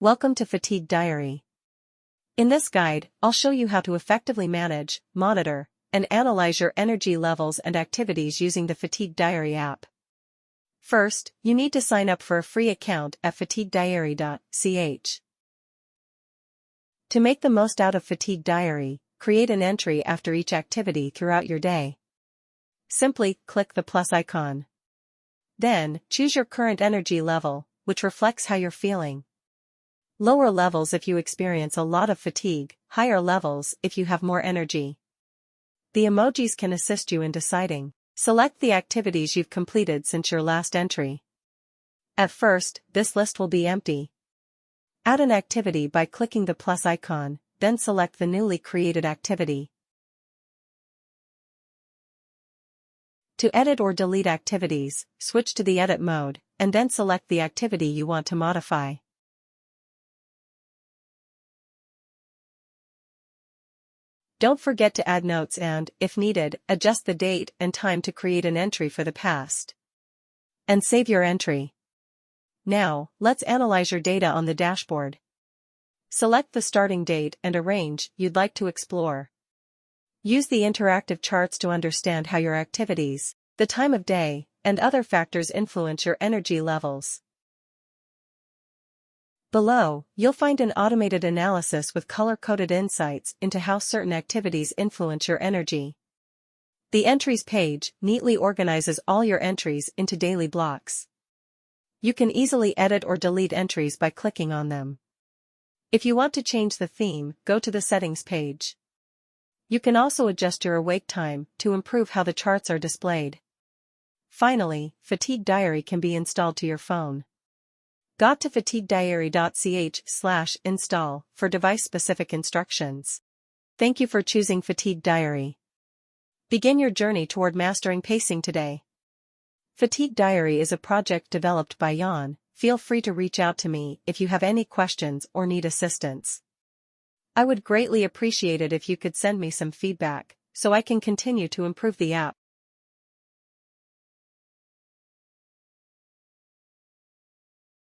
Welcome to Fatigue Diary. In this guide, I'll show you how to effectively manage, monitor, and analyze your energy levels and activities using the Fatigue Diary app. First, you need to sign up for a free account at fatiguediary.ch. To make the most out of Fatigue Diary, create an entry after each activity throughout your day. Simply click the plus icon. Then, choose your current energy level, which reflects how you're feeling. Lower levels if you experience a lot of fatigue, higher levels if you have more energy. The emojis can assist you in deciding. Select the activities you've completed since your last entry. At first, this list will be empty. Add an activity by clicking the plus icon, then select the newly created activity. To edit or delete activities, switch to the edit mode, and then select the activity you want to modify. Don't forget to add notes and, if needed, adjust the date and time to create an entry for the past. And save your entry. Now, let's analyze your data on the dashboard. Select the starting date and a range you'd like to explore. Use the interactive charts to understand how your activities, the time of day, and other factors influence your energy levels. Below, you'll find an automated analysis with color-coded insights into how certain activities influence your energy. The Entries page neatly organizes all your entries into daily blocks. You can easily edit or delete entries by clicking on them. If you want to change the theme, go to the Settings page. You can also adjust your awake time to improve how the charts are displayed. Finally, Fatigue Diary can be installed to your phone. Go to fatiguediary.ch/install for device-specific instructions. Thank you for choosing Fatigue Diary. Begin your journey toward mastering pacing today. Fatigue Diary is a project developed by Jan. Feel free to reach out to me if you have any questions or need assistance. I would greatly appreciate it if you could send me some feedback, so I can continue to improve the app.